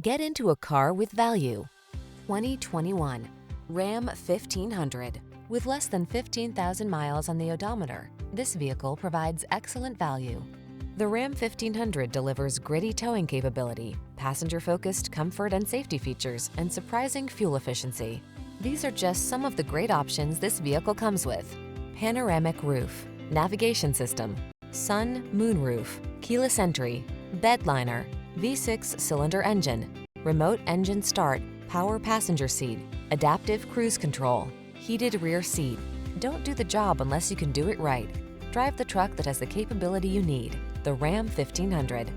Get into a car with value. 2021 Ram 1500. With less than 15,000 miles on the odometer, this vehicle provides excellent value. The Ram 1500 delivers gritty towing capability, passenger-focused comfort and safety features, and surprising fuel efficiency. These are just some of the great options this vehicle comes with: panoramic roof, navigation system, sun, moon roof, keyless entry, bed liner, V6 cylinder engine, remote engine start, power passenger seat, adaptive cruise control, heated rear seat. Don't do the job unless you can do it right. Drive the truck that has the capability you need. The Ram 1500.